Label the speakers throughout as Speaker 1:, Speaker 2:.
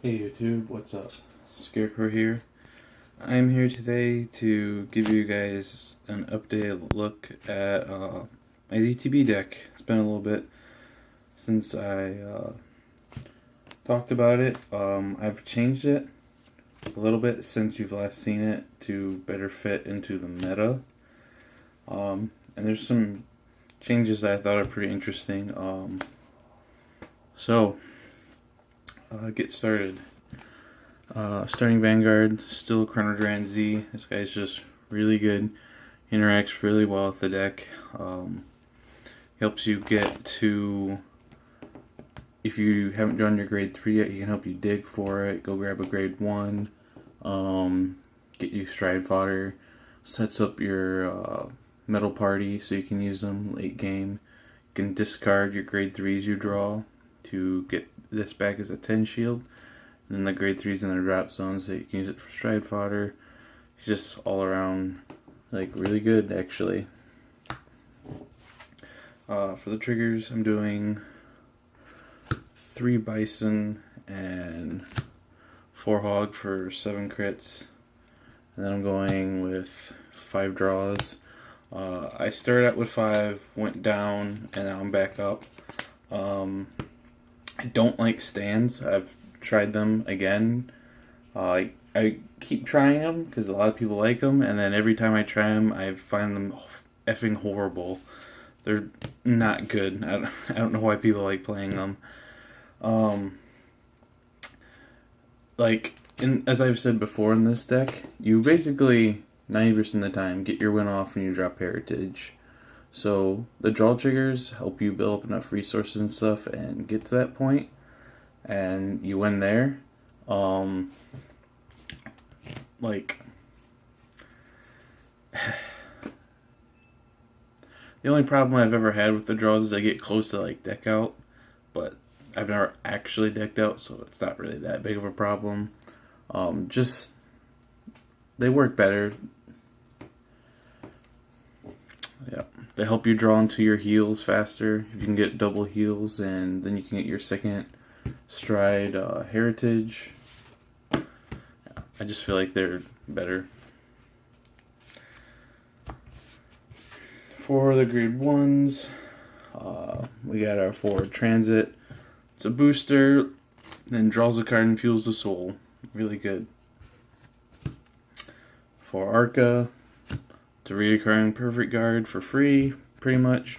Speaker 1: Hey YouTube, what's up? Scarecrow here. I'm here today to give you guys an updated look at my ZTB deck. It's been a little bit since I talked about it. I've changed it a little bit since you've last seen it to better fit into the meta. And there's some changes that I thought are pretty interesting. Get started. Starting Vanguard, still Chronovisor Z. This guy's just really good. Interacts really well with the deck. Helps you get to, if you haven't drawn your grade 3 yet, he can help you dig for it. Go grab a grade 1. Get you stride fodder. Sets up your metal party so you can use them late game. You can discard your grade 3s you draw to get this back as a 10 shield. And then the grade 3's in the drop zone so you can use it for stride fodder. He's just all around like really good actually. For the triggers, I'm doing 3 bison and 4 hog for 7 crits. And then I'm going with 5 draws. I started out with 5, went down, and now I'm back up. I don't like stands. I've tried them again. I keep trying them because a lot of people like them, and then every time I try them, I find them effing horrible. They're not good. I don't know why people like playing them. As I've said before in this deck, you basically 90% of the time get your win off when you drop heritage. So the draw triggers help you build up enough resources and stuff and get to that point, and you win there. The only problem I've ever had with the draws is I get close to like deck out, but I've never actually decked out, so it's not really that big of a problem. Just they work better. Yeah, they help you draw into your heals faster. You can get double heals, and then you can get your second stride heritage. Yeah, I just feel like they're better. For the grade 1s, we got our forward transit. It's a booster, then draws a card and fuels the soul. Really good. For Arca, it's a reoccurring perfect guard for free, pretty much.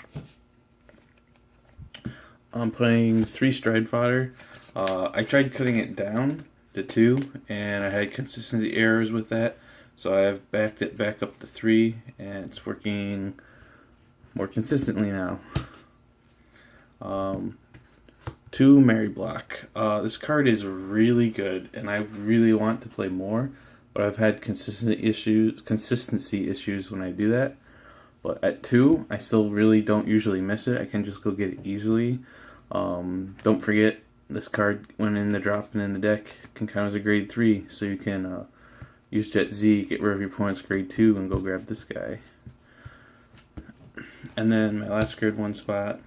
Speaker 1: I'm playing 3 stride fodder. I tried cutting it down to 2, and I had consistency errors with that, so I've backed it back up to 3, and it's working more consistently now. 2 Mary Block. This card is really good, and I really want to play more, but I've had consistency issues when I do that. But at 2, I still really don't usually miss it. I can just go get it easily. Don't forget, this card, when in the drop and in the deck, can count as a grade 3, so you can use Jet Z, get rid of your opponent's grade 2, and go grab this guy. And then my last grade 1 spot,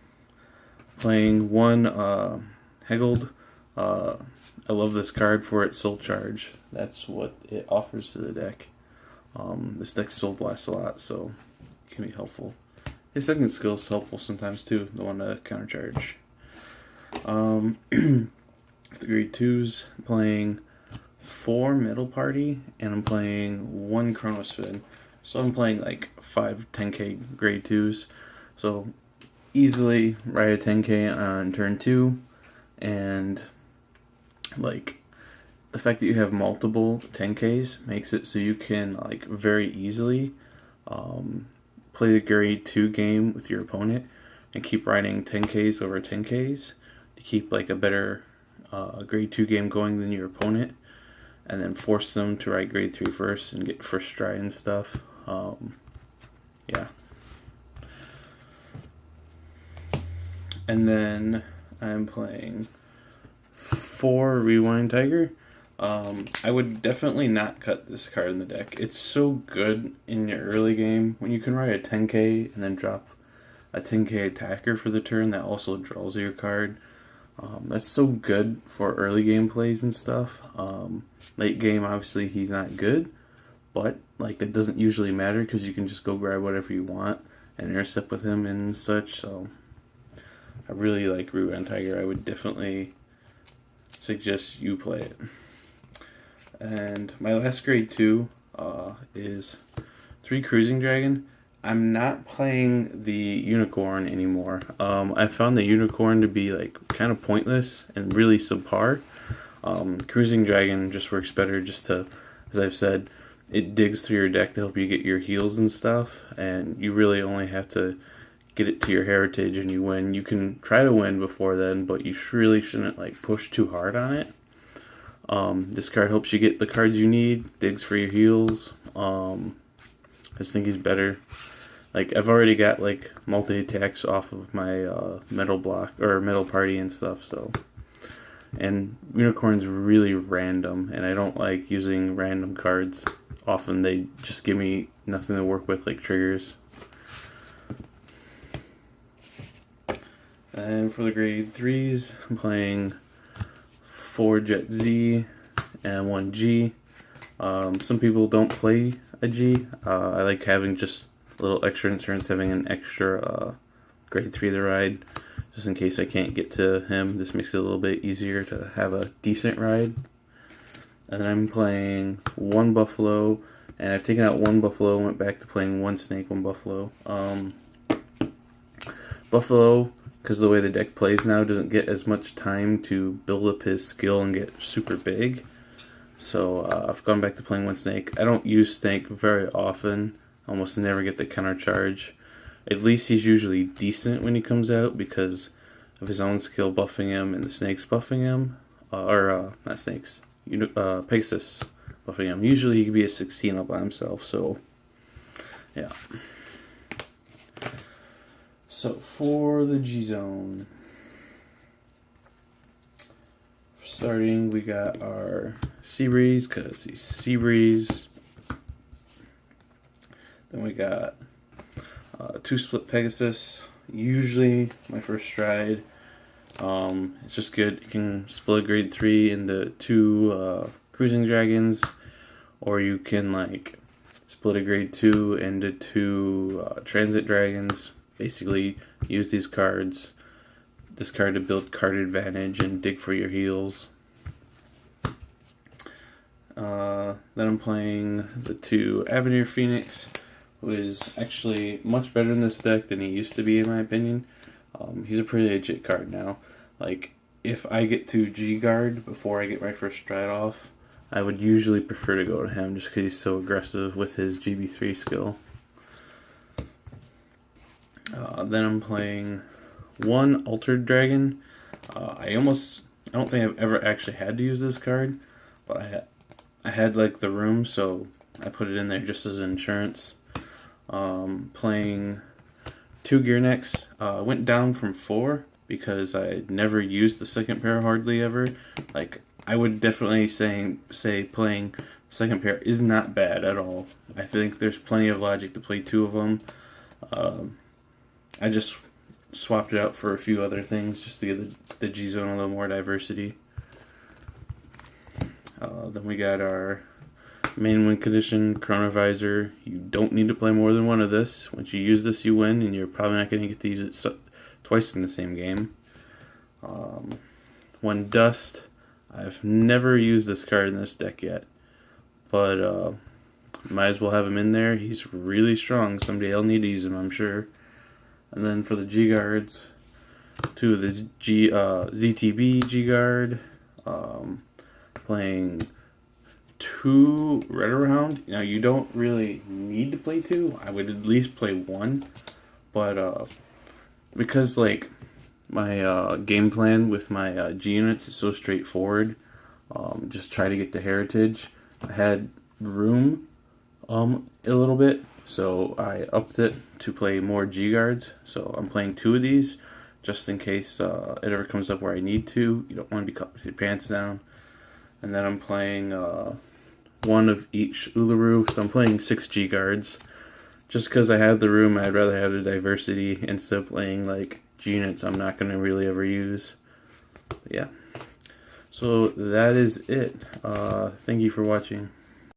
Speaker 1: playing 1 Heggled. I love this card for its soul charge. That's what it offers to the deck. This deck soul blasts a lot, so it can be helpful. His second skill is helpful sometimes too, the one to counter charge. The grade 2s, I'm playing 4 middle party, and I'm playing 1 Chronovisor. So I'm playing like 5 10k grade 2s. So easily ride a 10k on turn 2, and like the fact that you have multiple 10ks makes it so you can like very easily play the grade 2 game with your opponent and keep riding 10ks over 10ks to keep like a better grade 2 game going than your opponent, and then force them to ride grade 3 first and get first stride and stuff. Yeah. And then I'm playing 4 Rewind Tiger. I would definitely not cut this card in the deck. It's so good in your early game when you can ride a 10k and then drop a 10k attacker for the turn that also draws your card. That's so good for early game plays and stuff. Late game, obviously, he's not good, but like that doesn't usually matter because you can just go grab whatever you want and intercept with him and such. So I really like Root on Tiger. I would definitely suggest you play it. And my last grade 2 is 3 Cruising Dragon. I'm not playing the Unicorn anymore. I found the Unicorn to be like kind of pointless and really subpar. Cruising Dragon just works better just to, as I've said, it digs through your deck to help you get your heals and stuff, and you really only have to get it to your heritage and you win. You can try to win before then, but you really shouldn't like push too hard on it. This card helps you get the cards you need, digs for your heals. I just think he's better. Like, I've already got like multi-attacks off of my metal block or metal party and stuff, so. And Unicorn's really random, and I don't like using random cards. Often they just give me nothing to work with, like triggers. And for the grade 3s, I'm playing 4 Jet Z and 1 G. Some people don't play a G. I like having just a little extra insurance, having an extra grade 3 to ride, just in case I can't get to him. This makes it a little bit easier to have a decent ride. And then I'm playing 1 Buffalo, and I've taken out 1 Buffalo and went back to playing 1 Snake, 1 Buffalo. Buffalo, because the way the deck plays now, doesn't get as much time to build up his skill and get super big. So I've gone back to playing 1 Snake. I don't use Snake very often. Almost never get the counter charge. At least he's usually decent when he comes out because of his own skill buffing him and the snakes buffing him. Not snakes. Pegasus buffing him. Usually he could be a 16 all by himself, so yeah. So for the G Zone, starting we got our Sea Breeze, because he's Sea Breeze. Then we got 2 Split Pegasus. Usually my first stride. It's just good. You can split a grade 3 into 2 Cruising Dragons, or you can like split a grade 2 into 2 Transit Dragons. Basically, use these cards, this card to build card advantage and dig for your heals. Then I'm playing the 2 Avenir Phoenix, who is actually much better in this deck than he used to be, in my opinion. He's a pretty legit card now. Like, if I get to G-Guard before I get my first stride off, I would usually prefer to go to him just because he's so aggressive with his GB3 skill. Then I'm playing 1 Altered Dragon. I don't think I've ever actually had to use this card, but I had like the room, so I put it in there just as insurance. Playing 2 Gear Necks. Went down from 4 because I never used the second pair hardly ever. Like, I would definitely say playing second pair is not bad at all. I think there's plenty of logic to play 2 of them. I just swapped it out for a few other things just to get the G Zone a little more diversity. Then we got our main win condition, Chronovisor. You don't need to play more than 1 of this. Once you use this, you win, and you're probably not going to get to use it twice in the same game. 1 Dust. I've never used this card in this deck yet, but might as well have him in there. He's really strong. Someday I'll need to use him, I'm sure. And then for the G-Guards, 2 of the ZTB G-Guard. Playing 2 Red Around. Now, you don't really need to play 2. I would at least play 1. But because like my game plan with my G units is so straightforward, just try to get to heritage. I had room a little bit, so I upped it to play more G guards. So I'm playing 2 of these just in case it ever comes up where I need to. You don't want to be caught with your pants down. And then I'm playing 1 of each Uluru, so I'm playing 6 G guards. Just because I have the room, I'd rather have the diversity instead of playing like G units I'm not going to really ever use. yeah. So that is it. Thank you for watching.